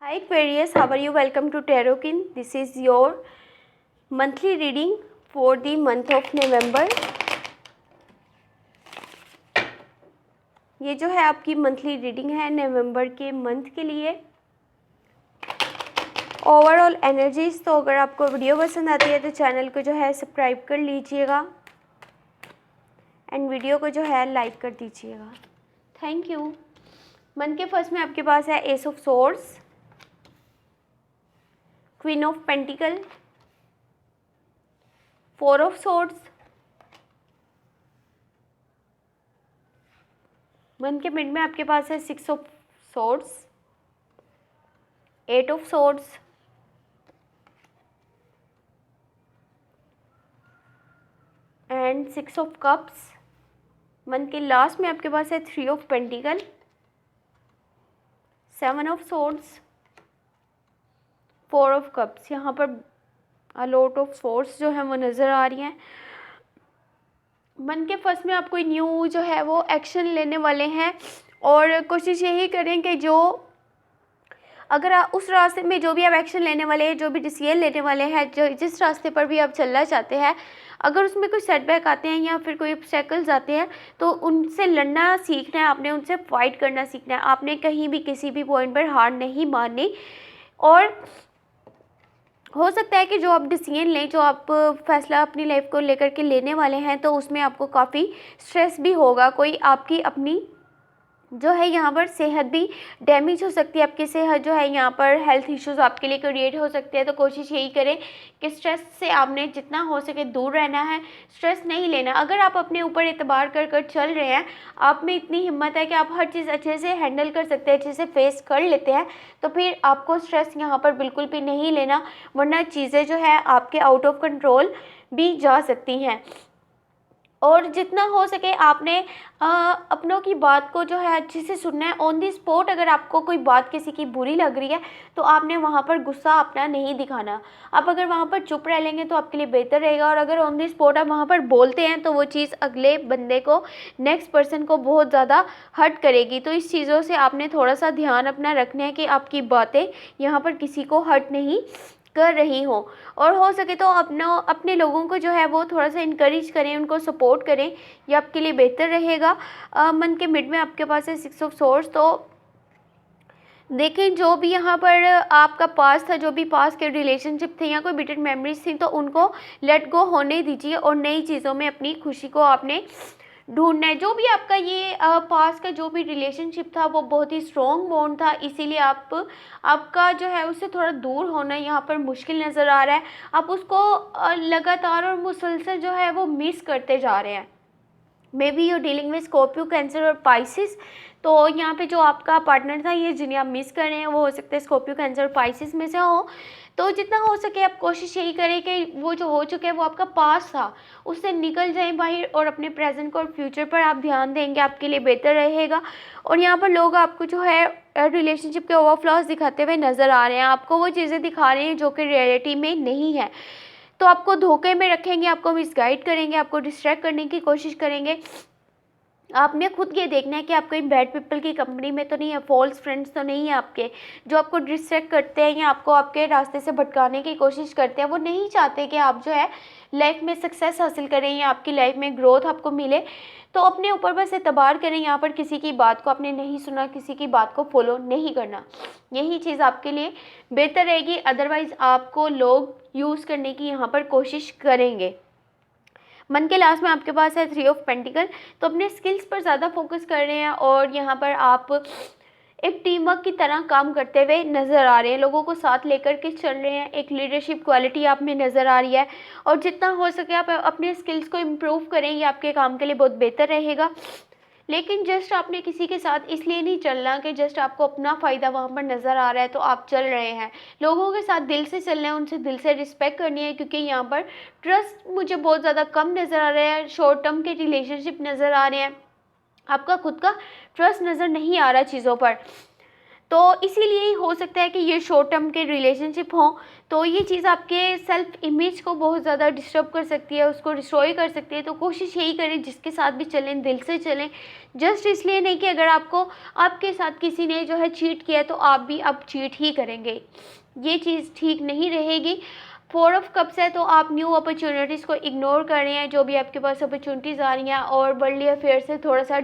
Hi Aquarius, how are you? Welcome to Tarotkin. This is your monthly reading for the month of November. ये जो है आपकी monthly reading है नवंबर के month के लिए। ओवरऑल एनर्जीज, तो अगर आपको वीडियो पसंद आती है तो चैनल को जो है सब्सक्राइब कर लीजिएगा एंड वीडियो को जो है लाइक कर दीजिएगा। Thank you. मंथ के फर्स्ट में आपके पास है ace of swords, queen of pentacles, four of swords. Month के मिड में आपके पास है six of swords, eight of swords, and six of cups. Month के लास्ट में आपके पास है three of pentacles, seven of swords, four of cups. यहाँ पर अलॉट ऑफ सोर्स जो है वो नज़र आ रही हैं। मंथ के फर्स्ट में आप कोई न्यू जो है वो एक्शन लेने वाले हैं और कोशिश यही करें कि जो अगर आप उस रास्ते में जो भी आप एक्शन लेने वाले हैं, जो भी डिसीजन लेने वाले हैं, जो जिस रास्ते पर भी आप चलना चाहते हैं, अगर उसमें कोई सेटबैक आते हैं या फिर कोई ऑब्स्टेकल्स आते हैं तो उनसे लड़ना सीखना है, आपने उनसे फाइट करना सीखना है। आपने कहीं भी किसी भी पॉइंट पर हार नहीं माननी। और हो सकता है कि जो आप डिसीजन लें, जो आप फैसला अपनी लाइफ को लेकर के लेने वाले हैं, तो उसमें आपको काफ़ी स्ट्रेस भी होगा। कोई आपकी अपनी जो है यहाँ पर सेहत भी डैमेज हो सकती है। आपकी सेहत जो है यहाँ पर हेल्थ इश्यूज आपके लिए क्रिएट हो सकते हैं। तो कोशिश यही करें कि स्ट्रेस से आपने जितना हो सके दूर रहना है, स्ट्रेस नहीं लेना। अगर आप अपने ऊपर एतबार कर कर चल रहे हैं, आप में इतनी हिम्मत है कि आप हर चीज़ अच्छे से हैंडल कर सकते हैं, अच्छे से फेस कर लेते हैं, तो फिर आपको स्ट्रेस यहाँ पर बिल्कुल भी नहीं लेना, वरना चीज़ें जो है आपके आउट ऑफ कंट्रोल भी जा सकती हैं। और जितना हो सके आपने अपनों की बात को जो है अच्छे से सुनना है। ऑन दी स्पॉट अगर आपको कोई बात किसी की बुरी लग रही है तो आपने वहाँ पर गुस्सा अपना नहीं दिखाना। आप अगर वहाँ पर चुप रह लेंगे तो आपके लिए बेहतर रहेगा। और अगर ऑन दी स्पॉट आप वहाँ पर बोलते हैं तो वो चीज़ अगले बंदे को, नेक्स्ट पर्सन को बहुत ज़्यादा हर्ट करेगी। तो इस चीज़ों से आपने थोड़ा सा ध्यान अपना रखना है कि आपकी बातें यहाँ पर किसी को हर्ट नहीं कर रही हो। और हो सके तो अपने लोगों को जो है वो थोड़ा सा इनकरेज करें, उनको सपोर्ट करें, ये आपके लिए बेहतर रहेगा। मंथ के मिड में आपके पास है सिक्स ऑफ सोर्ड्स। तो देखें, जो भी यहाँ पर आपका पास था, जो भी पास के रिलेशनशिप थे या कोई बिटर मेमोरीज थी, तो उनको लेट गो होने दीजिए और नई चीज़ों में अपनी खुशी को आपने ढूंढना है। जो भी आपका ये पास का जो भी रिलेशनशिप था वो बहुत ही स्ट्रॉन्ग बॉन्ड था, इसीलिए आपका जो है उससे थोड़ा दूर होना यहाँ पर मुश्किल नज़र आ रहा है। आप उसको लगातार और मुसलसल जो है वो मिस करते जा रहे हैं। May be you dealing with Scorpio, cancer और पाइसिस। तो यहाँ पे जो आपका पार्टनर था, ये जिन्हें आप मिस कर रहे हैं, वो हो सकता है स्कॉर्पियो, कैंसर और पाइसिस में से हो। तो जितना हो सके आप कोशिश यही करें कि वो जो हो चुका है वो आपका पास था, उससे निकल जाएं बाहर और अपने प्रेजेंट को और फ्यूचर पर आप ध्यान देंगे, आपके लिए बेहतर रहेगा। और यहाँ पर लोग आपको जो है रिलेशनशिप के ओवरफ्लॉज दिखाते हुए नज़र आ रहे हैं, आपको वो चीज़ें दिखा रहे हैं जो कि रियलिटी में नहीं है। तो आपको धोखे में रखेंगे, आपको मिसगाइड करेंगे, आपको डिस्ट्रैक्ट करने की कोशिश करेंगे। आपने खुद ये देखना है कि आप कहीं बैड पीपल की कंपनी में तो नहीं है, फॉल्स फ्रेंड्स तो नहीं है आपके, जो आपको डिस्ट्रैक्ट करते हैं या आपको आपके रास्ते से भटकाने की कोशिश करते हैं। वो नहीं चाहते कि आप जो है लाइफ में सक्सेस हासिल करें या आपकी लाइफ में ग्रोथ आपको मिले। तो अपने ऊपर बस एतबार करें, यहाँ पर किसी की बात को आपने नहीं सुना, किसी की बात को फॉलो नहीं करना, यही चीज़ आपके लिए बेहतर रहेगी। अदरवाइज़ आपको लोग यूज़ करने की यहाँ पर कोशिश करेंगे। मन के लास्ट में आपके पास है थ्री ऑफ पेंटिकल। तो अपने स्किल्स पर ज़्यादा फोकस कर रहे हैं और यहाँ पर आप एक टीम वर्क की तरह काम करते हुए नज़र आ रहे हैं, लोगों को साथ लेकर के चल रहे हैं, एक लीडरशिप क्वालिटी आप में नज़र आ रही है। और जितना हो सके आप अपने स्किल्स को इम्प्रूव करें, ये आपके काम के लिए बहुत बेहतर रहेगा। लेकिन जस्ट आपने किसी के साथ इसलिए नहीं चलना कि जस्ट आपको अपना फ़ायदा वहाँ पर नज़र आ रहा है तो आप चल रहे हैं। लोगों के साथ दिल से चलना है, उनसे दिल से रिस्पेक्ट करनी है, क्योंकि यहाँ पर ट्रस्ट मुझे बहुत ज़्यादा कम नज़र आ रहा है। शॉर्ट टर्म के रिलेशनशिप नज़र आ रहे हैं, आपका खुद का ट्रस्ट नज़र नहीं आ रहा चीज़ों पर। तो इसीलिए ही हो सकता है कि ये शॉर्ट टर्म के रिलेशनशिप हों, तो ये चीज़ आपके सेल्फ इमेज को बहुत ज़्यादा डिस्टर्ब कर सकती है, उसको डिस्ट्रॉय कर सकती है। तो कोशिश यही करें जिसके साथ भी चलें दिल से चलें, जस्ट इसलिए नहीं कि अगर आपके साथ किसी ने जो है चीट किया तो आप भी अब चीट ही करेंगे, ये चीज़ ठीक नहीं रहेगी। 4 ऑफ कप्स है, तो आप न्यू अपॉर्चुनिटीज़ को इग्नोर कर रहे हैं, जो भी आपके पास अपॉर्चुनिटीज़ आ रही हैं, और वर्ल्डली अफेयर से थोड़ा सा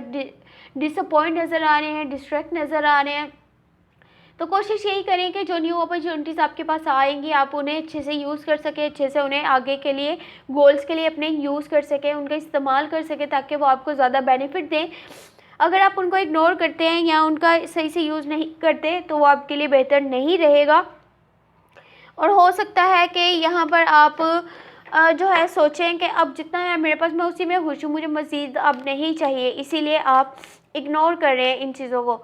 डिसअपॉइंट नज़र आ रहे हैं, डिस्ट्रैक्ट नज़र आ रहे हैं। तो कोशिश यही करें कि जो न्यू अपॉर्चुनिटीज़ आपके पास आएंगी आप उन्हें अच्छे से यूज़ कर सकें, अच्छे से उन्हें आगे के लिए गोल्स के लिए अपने यूज़ कर सकें, उनका इस्तेमाल कर सकें, ताकि वो आपको ज़्यादा बेनिफिट दें। अगर आप उनको इग्नोर करते हैं या उनका सही से यूज़ नहीं करते तो वो आपके लिए बेहतर नहीं रहेगा। और हो सकता है कि यहाँ पर आप जो है सोचें कि अब जितना है मेरे पास मैं उसी में खुश हूँ, मुझे मज़ीद अब नहीं चाहिए, इसीलिए आप इग्नोर कर रहे हैं इन चीज़ों को।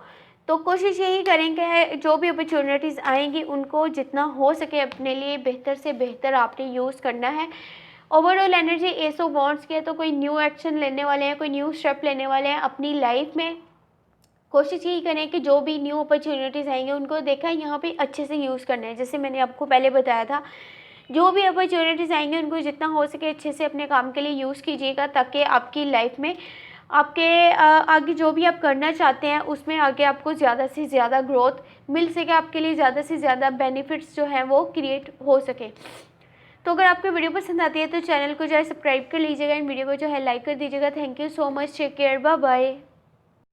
तो कोशिश यही करें कि जो भी अपॉर्चुनिटीज़ आएंगी उनको जितना हो सके अपने लिए बेहतर से बेहतर आपने यूज़ करना है। Overall energy S of wands की है, तो कोई न्यू एक्शन लेने वाले हैं, कोई न्यू स्टेप लेने वाले हैं अपनी लाइफ में। कोशिश यही करें कि जो भी न्यू अपॉर्चुनिटीज़ आएंगे उनको देखा यहाँ पे अच्छे से यूज़ करना है। जैसे मैंने आपको पहले बताया था, जो भी अपॉर्चुनिटीज़ आएंगे उनको जितना हो सके अच्छे से अपने काम के लिए यूज़ कीजिएगा, ताकि आपकी लाइफ में आपके आगे जो भी आप करना चाहते हैं उसमें आगे आपको ज़्यादा से ज़्यादा ग्रोथ मिल सके, आपके लिए ज़्यादा से ज़्यादा बेनिफिट्स जो हैं वो क्रिएट हो सके। तो अगर आपको वीडियो पसंद आती है तो चैनल को जो है सब्सक्राइब कर लीजिएगा, इन वीडियो को जो है लाइक कर दीजिएगा। Thank you so much, take care, bye bye.